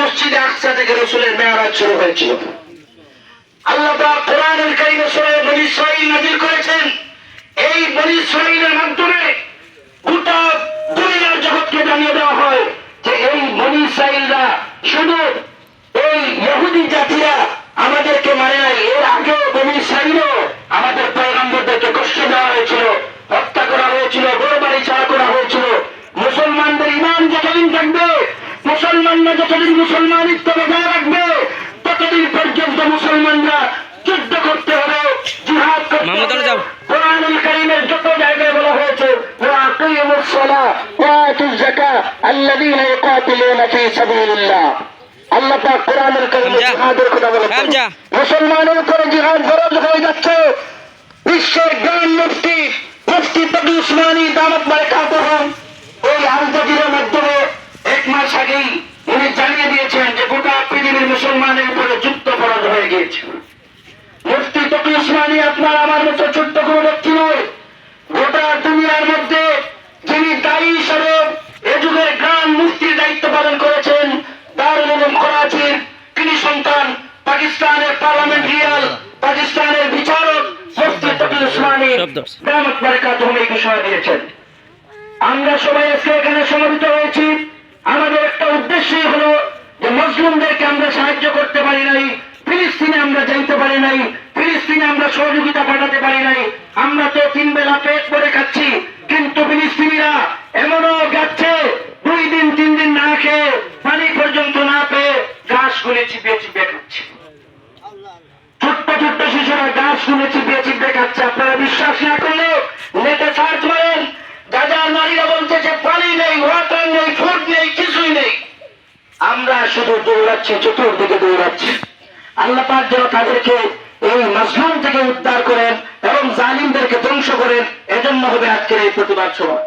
মসজিদে আকসা থেকে রাসূলের মেরাজ শুরু হয়েছিল। আল্লাহ পাক কোরআনুল কারীমে সূরা বনী ইসরাঈল নাযিল করেছেন। এই বনী ইসরাঈলের মাধ্যমে গোটা দুনিয়ার জগৎকে জানিয়ে দেওয়া হয় যে এই বনী ইসরাঈলরা শুধু এই ইহুদি জাতিরা আমাদেরকে মানে নাই, এর আগেও বনী ইসরাঈলও আমাদের পয়গম্বরদেরকে কষ্ট দেওয়া হয়েছিল, হত্যা করা হয়েছিল, ঘরবাড়ি ছাড়া করা হয়েছিল। মুসলমানদের ঈমান যতদিন থাকবে, মুসলমানরা যতদিন মুসলমানিত্ব বজায় রাখবে, ততদিন পর্যন্ত মুসলমানরা যুদ্ধ করতে হবে, জিহাদ করতে হবে। কোরআনুল কারীমের যত জায়গায় বলা হয়েছে ওয়াকিমুস সালাহ ওয়া আতুজ যাকাত আল্লাযীনা ইউকাতিলুনা ফী সাবিলিল্লাহ। আল্লাহ পাক কোরআনুল কারীমে জিহাদের কথা বলেছেন। মুসলমানের উপরে জিহাদ ফরজ হয়ে যাচ্ছে। বিশ্বের জ্ঞান মুফতি তকি উসমানী দামাত বারাকাতুহুম এই আল জাজিরার মাধ্যমে এক মাস আগেই উনি জানিয়ে দিয়েছেন যে গোটা পৃথিবীর মুসলমানের উপরে যুদ্ধ ফরজ হয়ে গিয়েছে। মুফতি তকি উসমানী আপনার আমার মতো ছোট্ট কোনো ব্যক্তি নয়। গোটা দুনিয়ার মধ্যে যিনি দায়ী হিসেবে এ যুগের জ্ঞান মুফতির দায়িত্ব পালন করেছেন, দারুল উলুম করাচির তিনি সন্তান, পাকিস্তানের পার্লামেন্টারিয়ান, পাকিস্তানের বিচারক মুফতি তকি উসমানী দামাত বারাকাতুহুম এই ঘোষণা দিয়েছেন। আমরা সবাই আজকে এখানে সমবেত হয়েছি, আমাদের একটা উদ্দেশ্যই হলো যে মুসলিমদেরকে আমরা সাহায্য করতে পারি নাই, ফিলিস্তিনে আমরা যাইতে পারি নাই, ফিলিস্তিনে আমরা সহযোগিতা পাঠাতে পারি নাই। আমরা তো 3 বেলা পেট ভরে খাচ্ছি, কিন্তু ফিলিস্তিনিরা এমনও যাচ্ছে 2 দিন 3 দিন না খেয়ে, পানি পর্যন্ত না পেয়ে ঘাসগুলি চিপিয়ে চিপিয়ে খাচ্ছে। ছোট্ট ছোট্ট শিশুরা ঘাসগুলি চিপিয়ে চিপিয়ে খাচ্ছে। আপনারা বিশ্বাস না করলে নেটে সার্চ করেন। গাজার নারীরা বলছে যে পানি নেই, ওয়াটার নেই, ফুড নেই, কিছুই নেই। আমরা শুধু দৌড়াচ্ছি, চতুর্দিকে দৌড়াচ্ছি। আল্লাহ পাক যেন তাদেরকে এই মাজলুম থেকে উদ্ধার করেন এবং জালিমদেরকে ধ্বংস করেন। এজন্য হবে আজকের এই প্রতিবাদ সভা।